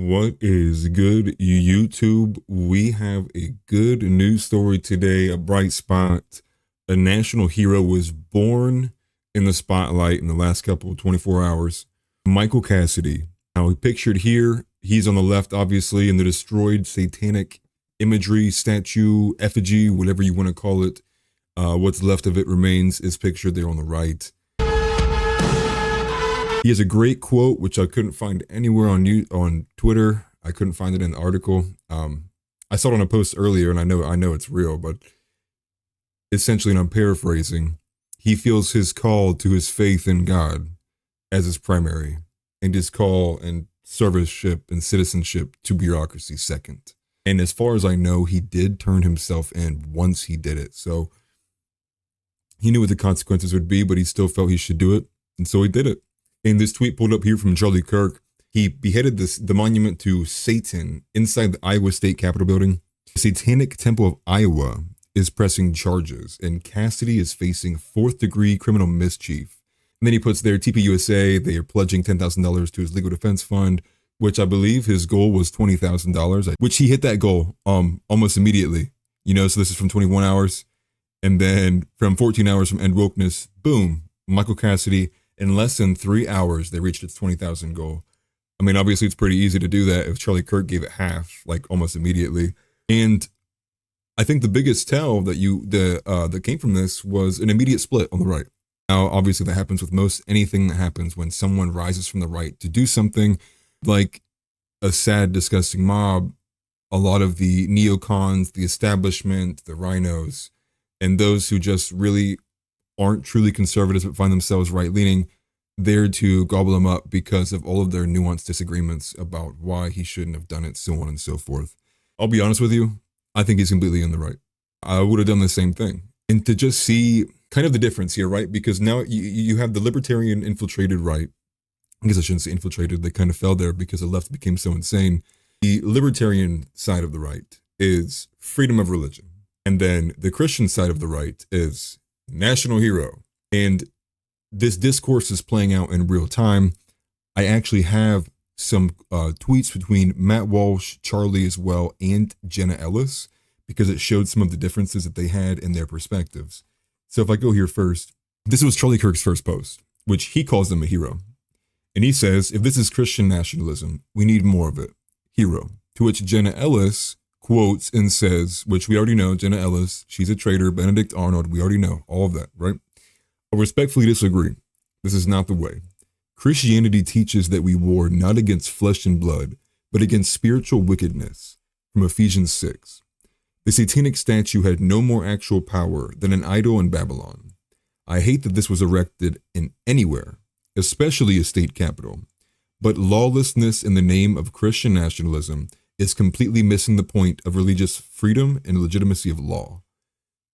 What is good, YouTube? We have a good news story today, a bright spot. A national hero was born in the spotlight in the last couple of 24 hours. Michael Cassidy. Now, pictured here, he's on the left, obviously, in the destroyed satanic imagery, statue, effigy, whatever you want to call it. What's left of it remains is pictured there on the right. He has a great quote, which I couldn't find anywhere on Twitter. I couldn't find it in the article. I saw it on a post earlier, and I know it's real, but essentially, and I'm paraphrasing, he feels his call to his faith in God as his primary, and his call and serviceship and citizenship to bureaucracy second. And as far as I know, he did turn himself in once he did it. So he knew what the consequences would be, but he still felt he should do it, and so he did it. And this tweet pulled up here from Charlie Kirk. He beheaded the monument to Satan inside the Iowa State Capitol building. The Satanic Temple of Iowa is pressing charges, and Cassidy is facing 4th-degree criminal mischief. And then he puts there, TPUSA, they are pledging $10,000 to his legal defense fund, which I believe his goal was $20,000, which he hit that goal almost immediately. So this is from 21 hours. And then from 14 hours from End Wokeness, boom, Michael Cassidy. In less than 3 hours, they reached its 20,000 goal. I mean, obviously, it's pretty easy to do that if Charlie Kirk gave it half, like almost immediately. And I think the biggest tell that came from this was an immediate split on the right. Now, obviously, that happens with most anything that happens when someone rises from the right to do something like a sad, disgusting mob. A lot of the neocons, the establishment, the rhinos, and those who just really aren't truly conservatives but find themselves right-leaning, there to gobble him up because of all of their nuanced disagreements about why he shouldn't have done it, so on and so forth. I'll be honest with you, I think he's completely in the right. I would have done the same thing. And to just see kind of the difference here, right? Because now you have the libertarian infiltrated right. I guess I shouldn't say infiltrated, they kind of fell there because the left became so insane. The libertarian side of the right is freedom of religion. And then the Christian side of the right is national hero. And this discourse is playing out in real time. I actually have some tweets between Matt Walsh, Charlie as well, and Jenna Ellis, because it showed some of the differences that they had in their perspectives. So if I go here first, this was Charlie Kirk's first post, which he calls them a hero. And he says, if this is Christian nationalism, we need more of it. Hero. To which Jenna Ellis quotes and says, which we already know, Jenna Ellis, she's a traitor, Benedict Arnold, we already know all of that, right? I respectfully disagree. This is not the way. Christianity teaches that we war not against flesh and blood, but against spiritual wickedness, from Ephesians 6. The satanic statue had no more actual power than an idol in Babylon. I hate that this was erected in anywhere, especially a state capital. But lawlessness in the name of Christian nationalism is completely missing the point of religious freedom and legitimacy of law.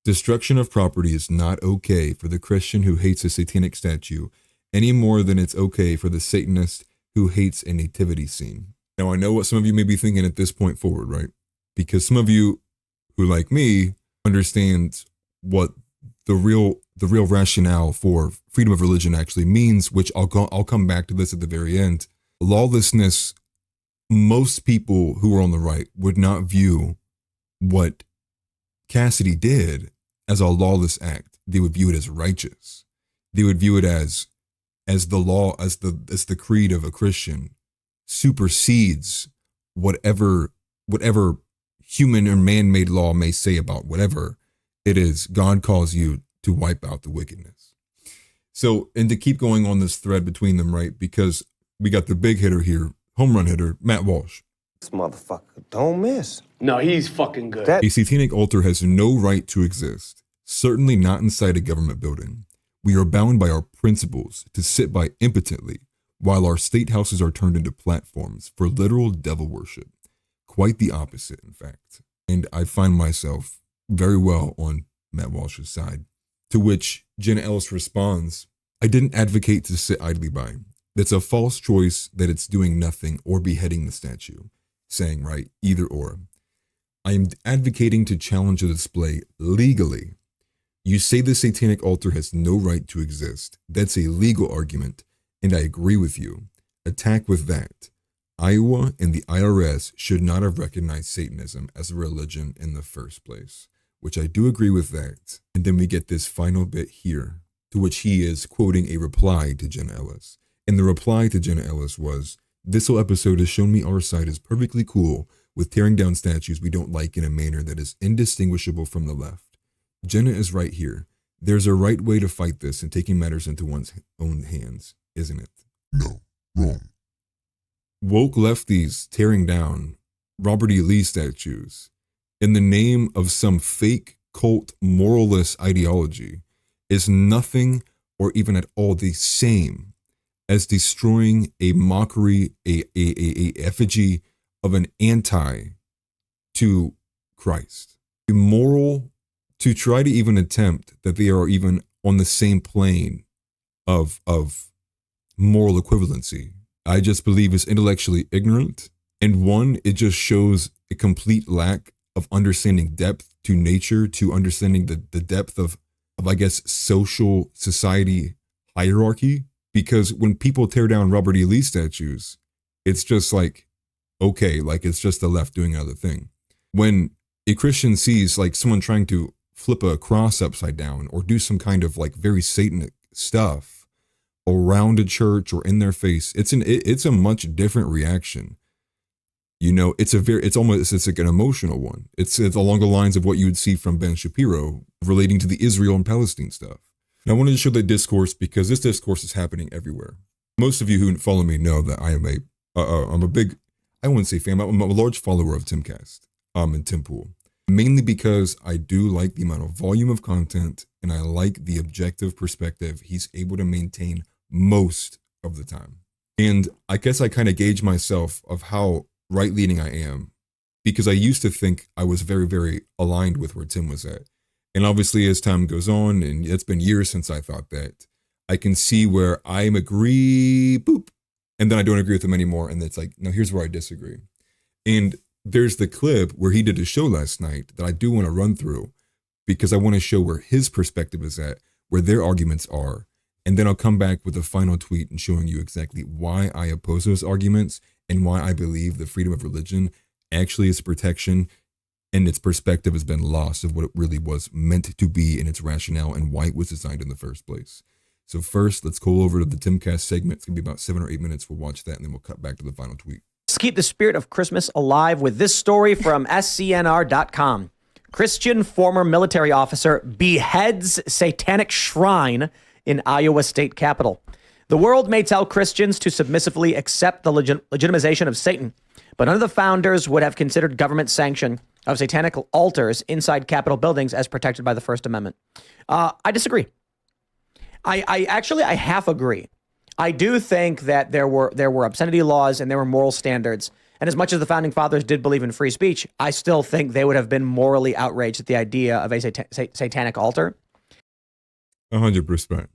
Destruction of property is not okay for the Christian who hates a satanic statue any more than it's okay for the Satanist who hates a nativity scene. Now, I know what some of you may be thinking at this point forward, right? Because some of you who, like me, understand what the real rationale for freedom of religion actually means, which I'll come back to this at the very end. Lawlessness, most people who are on the right would not view what Cassidy did as a lawless act. They would view it as righteous. They would view it as the law, as the creed of a Christian supersedes whatever human or man-made law may say about whatever it is. God calls you to wipe out the wickedness. So, and to keep going on this thread between them, right? Because we got the big hitter here, home run hitter, Matt Walsh. This motherfucker don't miss. No, he's fucking good. A satanic altar has no right to exist, certainly not inside a government building. We are bound by our principles to sit by impotently while our state houses are turned into platforms for literal devil worship. Quite the opposite, in fact. And I find myself very well on Matt Walsh's side. To which Jenna Ellis responds, I didn't advocate to sit idly by. It's a false choice that it's doing nothing or beheading the statue. Saying, right, either or. I am advocating to challenge the display legally. You say the satanic altar has no right to exist. That's a legal argument, and I agree with you. Attack with that. Iowa and the IRS should not have recognized Satanism as a religion in the first place, which I do agree with that. And then we get this final bit here, to which he is quoting a reply to Jenna Ellis. And the reply to Jenna Ellis was, "This whole episode has shown me our side is perfectly cool with tearing down statues we don't like in a manner that is indistinguishable from the left. Jenna is right here. There's a right way to fight this and taking matters into one's own hands, isn't it?" No, wrong. Woke lefties tearing down Robert E. Lee statues in the name of some fake cult moralist ideology is nothing or even at all the same as destroying a mockery, a effigy of an anti to Christ. Immoral to try to even attempt that they are even on the same plane of moral equivalency. I just believe is intellectually ignorant. And one, it just shows a complete lack of understanding depth to nature, to understanding the depth of I guess, social society hierarchy. Because when people tear down Robert E. Lee statues, it's just like, okay, like it's just the left doing another thing. When a Christian sees like someone trying to flip a cross upside down or do some kind of like very satanic stuff around a church or in their face, it's a much different reaction. You know, it's like an emotional one. It's along the lines of what you would see from Ben Shapiro relating to the Israel and Palestine stuff. And I wanted to show that discourse because this discourse is happening everywhere. Most of you who follow me know that I'm a big, I wouldn't say fan, I'm a large follower of Timcast and Tim Pool. Mainly because I do like the amount of volume of content and I like the objective perspective he's able to maintain most of the time. And I guess I kind of gauge myself of how right-leaning I am because I used to think I was very, very aligned with where Tim was at. And obviously as time goes on, and it's been years since I thought that, I can see where I agree, boop, and then I don't agree with him anymore. And it's like, no, here's where I disagree. And there's the clip where he did a show last night that I do want to run through because I want to show where his perspective is at, where their arguments are. And then I'll come back with a final tweet and showing you exactly why I oppose those arguments and why I believe the freedom of religion actually is protection and its perspective has been lost of what it really was meant to be in its rationale and why it was designed in the first place. So first, let's go over to the Timcast segment. It's going to be about 7 or 8 minutes. We'll watch that and then we'll cut back to the final tweet. Let's keep the spirit of Christmas alive with this story from SCNR.com. Christian former military officer beheads satanic shrine in Iowa state capitol. The world may tell Christians to submissively accept the legitimization of Satan, but none of the founders would have considered government sanction of satanic altars inside Capitol buildings as protected by the First Amendment. I disagree. I half agree. I do think that there were obscenity laws and there were moral standards. And as much as the founding fathers did believe in free speech, I still think they would have been morally outraged at the idea of a satanic altar. 100%.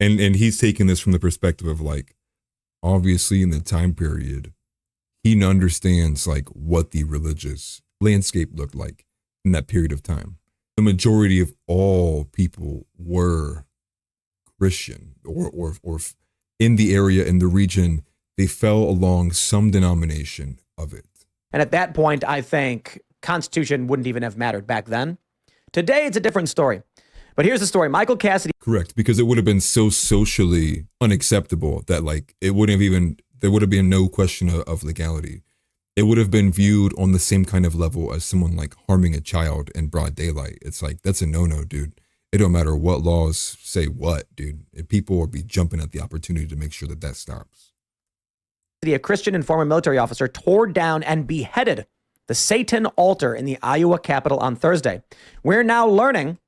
And he's taking this from the perspective of like, obviously in the time period, he understands like what the religious landscape looked like in that period of time. The majority of all people were Christian or in the area, in the region, they fell along some denomination of it. And at that point, I think Constitution wouldn't even have mattered back then. Today, it's a different story. But here's the story. Michael Cassidy. Correct, because it would have been so socially unacceptable that like there would have been no question of legality. It would have been viewed on the same kind of level as someone like harming a child in broad daylight. It's like, that's a no-no, dude. It don't matter what laws say what, dude. People will be jumping at the opportunity to make sure that stops. A Christian and former military officer tore down and beheaded the Satan altar in the Iowa Capitol on Thursday. We're now learning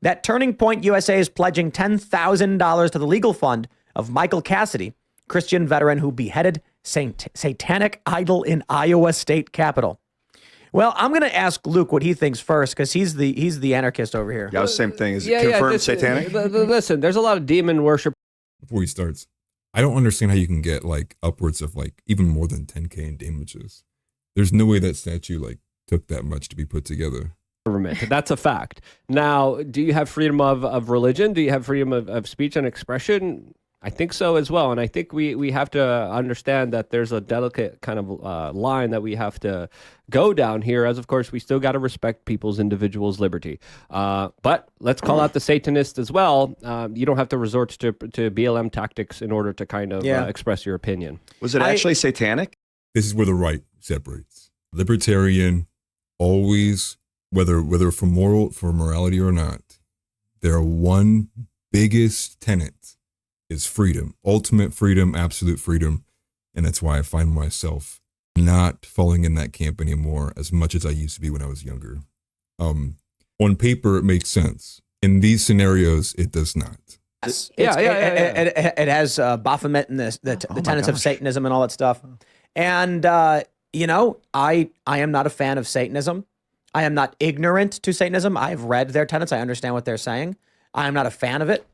that Turning Point USA is pledging $10,000 to the legal fund of Michael Cassidy, Christian veteran who beheaded satanic idol in Iowa State Capitol. Well, I'm going to ask Luke what he thinks first because he's the anarchist over here. Yeah, same thing. Is it confirmed satanic? Listen, there's a lot of demon worship. Before he starts, I don't understand how you can get like upwards of like even more than 10K in damages. There's no way that statue like took that much to be put together. Government. That's a fact. Now, do you have freedom of religion? Do you have freedom of speech and expression? I think so as well. And I think we have to understand that there's a delicate kind of line that we have to go down here, as of course we still got to respect people's individuals' liberty. But let's call out the Satanists as well. You don't have to resort to BLM tactics in order to kind of express your opinion. Was it actually satanic? This is where the right separates. Libertarian, always, whether for morality or not, their one biggest tenet is freedom, ultimate freedom, absolute freedom. And that's why I find myself not falling in that camp anymore as much as I used to be when I was younger. On paper, it makes sense. In these scenarios, it does not. It has Baphomet and the tenets of Satanism and all that stuff. And, I am not a fan of Satanism. I am not ignorant to Satanism. I've read their tenets. I understand what they're saying. I am not a fan of it.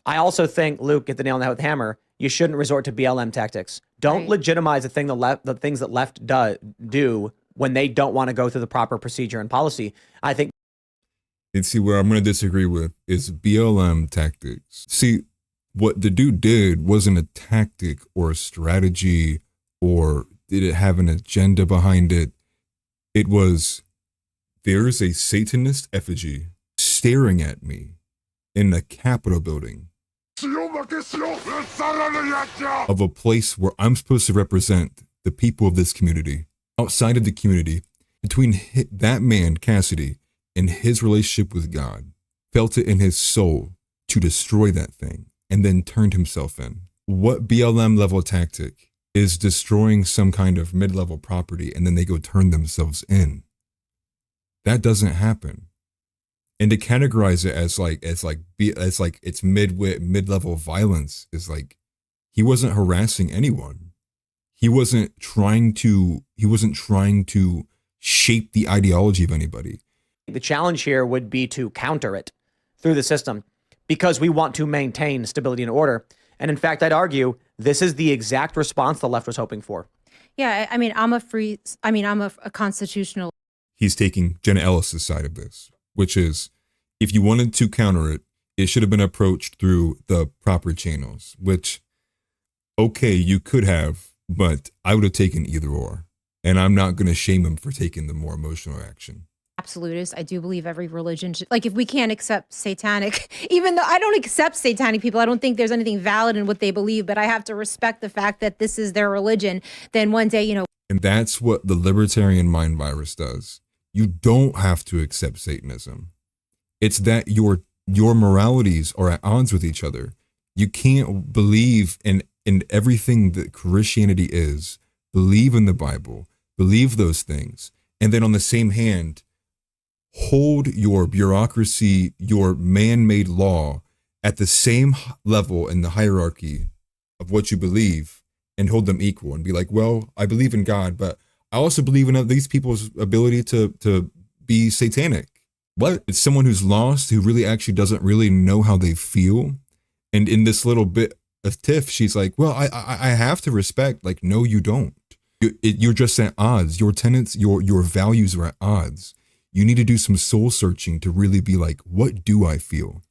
I also think, Luke, get the nail on the head with the hammer, you shouldn't resort to BLM tactics. Don't legitimize the things that left do when they don't want to go through the proper procedure and policy. I think. And see, where I'm going to disagree with is BLM tactics. See, what the dude did wasn't a tactic or a strategy, or did it have an agenda behind it? It was, there's a Satanist effigy staring at me in the Capitol building of a place where I'm supposed to represent the people of this community. Outside of the community, between that man, Cassidy, and his relationship with God, felt it in his soul to destroy that thing and then turned himself in. What BLM level tactic is destroying some kind of mid-level property and then they go turn themselves in? That doesn't happen. And to categorize it as it's mid-level violence is like, he wasn't harassing anyone. He wasn't trying to shape the ideology of anybody. The challenge here would be to counter it through the system because we want to maintain stability and order. And in fact, I'd argue this is the exact response the left was hoping for. Yeah, I mean, I'm a constitutional. He's taking Jenna Ellis's side of this, which is, if you wanted to counter it, it should have been approached through the proper channels, which, okay, you could have, but I would have taken either or. And I'm not going to shame him for taking the more emotional action. Absolutist. I do believe every religion should, like, if we can't accept satanic, even though I don't accept satanic people, I don't think there's anything valid in what they believe, but I have to respect the fact that this is their religion. Then one day, And that's what the libertarian mind virus does. You don't have to accept Satanism. It's that your moralities are at odds with each other. You can't believe in everything that Christianity is, believe in the Bible, believe those things, and then on the same hand, hold your bureaucracy, your man-made law at the same level in the hierarchy of what you believe and hold them equal and be like, well, I believe in God, but I also believe in these people's ability to be satanic. What? It's someone who's lost, who really actually doesn't really know how they feel. And in this little bit of tiff, she's like, well, I have to respect. Like, no, you don't. You're just at odds. Your tenets, your values are at odds. You need to do some soul searching to really be like, what do I feel?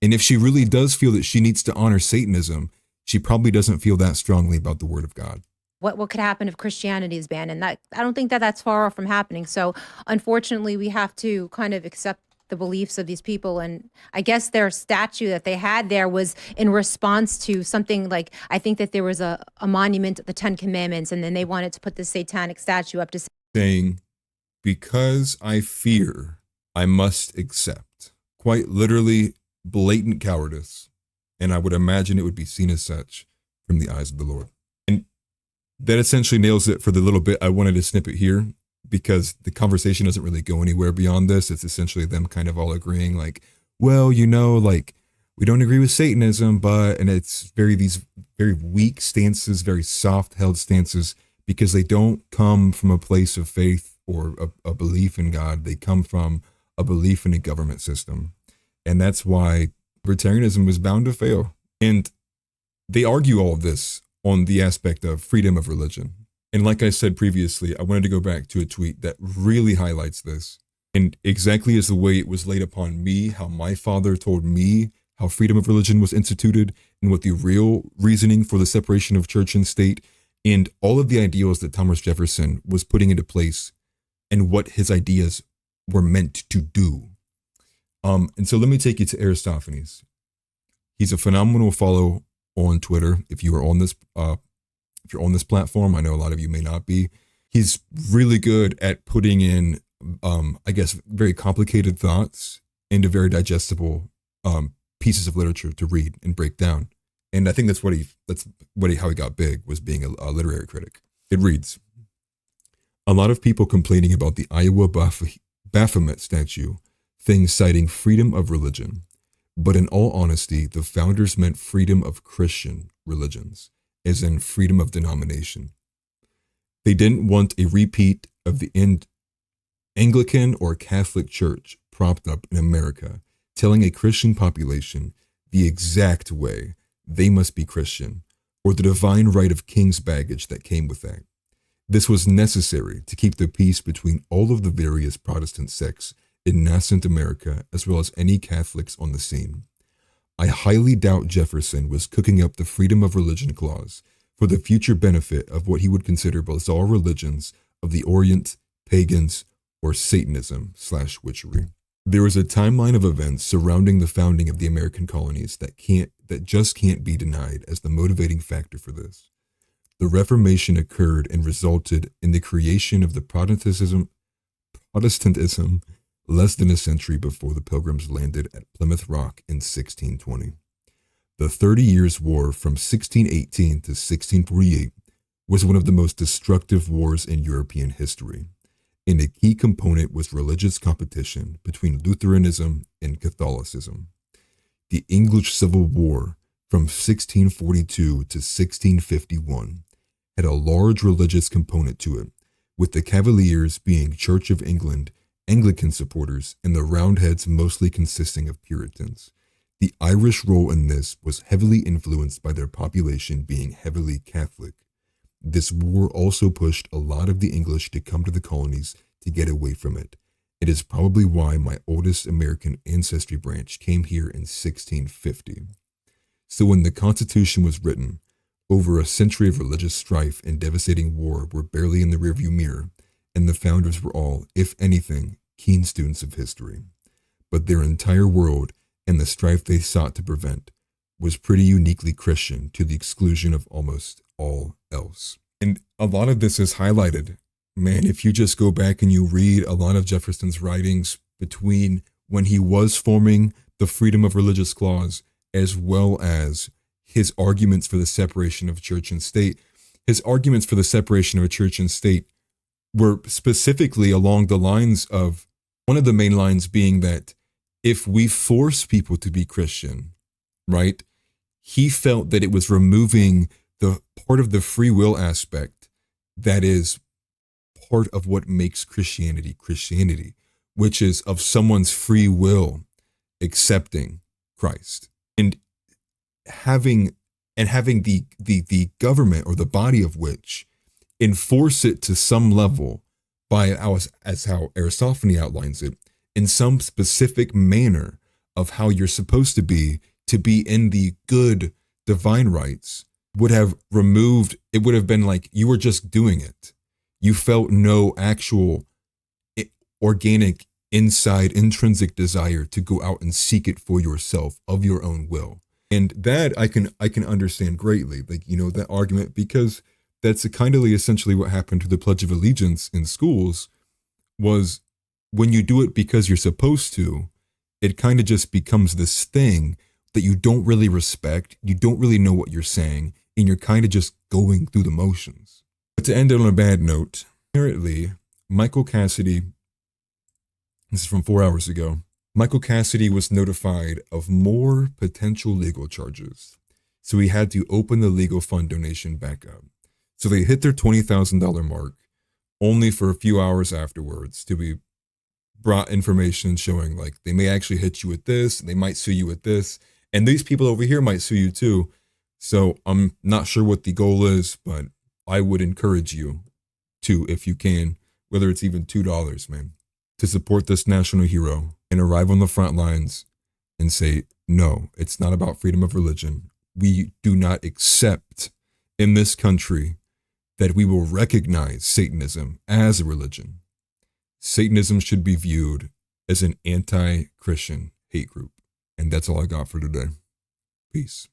And if she really does feel that she needs to honor Satanism, she probably doesn't feel that strongly about the word of God. What could happen if Christianity is banned? And that, I don't think that that's far off from happening. So unfortunately, we have to kind of accept the beliefs of these people. And I guess their statue that they had there was in response to something like, I think that there was a monument of the 10 Commandments, and then they wanted to put this satanic statue up to saying, because I fear, I must accept. Quite literally blatant cowardice. And I would imagine it would be seen as such from the eyes of the Lord. And that essentially nails it for the little bit I wanted to snip it here, because the conversation doesn't really go anywhere beyond this. It's essentially them kind of all agreeing like, well, like, we don't agree with Satanism, but, and it's these very weak stances, very soft held stances, because they don't come from a place of faith or a belief in God. They come from a belief in a government system. And that's why libertarianism is bound to fail. And they argue all of this on the aspect of freedom of religion. And like I said previously, I wanted to go back to a tweet that really highlights this. And exactly as the way it was laid upon me, how my father told me how freedom of religion was instituted, and what the real reasoning for the separation of church and state, and all of the ideals that Thomas Jefferson was putting into place, and what his ideas were meant to do. And so let me take you to Aristophanes. He's a phenomenal follow on Twitter. If you are on this, if you're on this platform, I know a lot of you may not be. He's really good at putting in, I guess, very complicated thoughts into very digestible pieces of literature to read and break down. And I think that's how he got big, was being a literary critic. It reads, a lot of people complaining about the Iowa Baphomet statue, things citing freedom of religion. But in all honesty, the founders meant freedom of Christian religions, as in freedom of denomination. They didn't want a repeat of the Anglican or Catholic Church propped up in America, telling a Christian population the exact way they must be Christian, or the divine right of king's baggage that came with that. This was necessary to keep the peace between all of the various Protestant sects in nascent America, as well as any Catholics on the scene. I highly doubt Jefferson was cooking up the freedom of religion clause for the future benefit of what he would consider bizarre religions of the Orient, pagans, or Satanism/witchery. There is a timeline of events surrounding the founding of the American colonies that just can't be denied as the motivating factor for this. The Reformation occurred and resulted in the creation of the Protestantism less than a century before the Pilgrims landed at Plymouth Rock in 1620. The 30 Years' War from 1618 to 1648 was one of the most destructive wars in European history, and a key component was religious competition between Lutheranism and Catholicism. The English Civil War from 1642 to 1651 had a large religious component to it, with the Cavaliers being Church of England Anglican supporters and the Roundheads mostly consisting of Puritans. The Irish role in this was heavily influenced by their population being heavily Catholic. This war also pushed a lot of the English to come to the colonies to get away from it. It is probably why my oldest American ancestry branch came here in 1650. So when the Constitution was written, over a century of religious strife and devastating war were barely in the rearview mirror, and the founders were all, if anything, keen students of history. But their entire world and the strife they sought to prevent was pretty uniquely Christian to the exclusion of almost all else. And a lot of this is highlighted. Man, if you just go back and you read a lot of Jefferson's writings between when he was forming the freedom of religious clause, as well as his arguments for the separation of church and state, his arguments for the separation of church and state were specifically along the lines of, one of the main lines being that if we force people to be Christian, right, he felt that it was removing the part of the free will aspect that is part of what makes Christianity Christianity, which is of someone's free will accepting Christ and having the government or the body of which enforce it to some level by, as how Aristophanes outlines it, in some specific manner of how you're supposed to be in the good divine rights, would have removed, it would have been like you were just doing it. You felt no actual organic inside intrinsic desire to go out and seek it for yourself of your own will. And that I can understand greatly, like, you know, that argument, because that's essentially what happened to the Pledge of Allegiance in schools, was when you do it because you're supposed to, it kind of just becomes this thing that you don't really respect, you don't really know what you're saying, and you're kind of just going through the motions. But to end it on a bad note, apparently, Michael Cassidy, this is from 4 hours ago, Michael Cassidy was notified of more potential legal charges. So he had to open the legal fund donation back up. So they hit their $20,000 mark only for a few hours afterwards to be brought information showing like they may actually hit you with this, they might sue you with this, and these people over here might sue you too. So I'm not sure what the goal is, but I would encourage you to, if you can, whether it's even $2, man, to support this national hero and arrive on the front lines and say, no, it's not about freedom of religion. We do not accept in this country that we will recognize Satanism as a religion. Satanism should be viewed as an anti-Christian hate group. And that's all I got for today. Peace.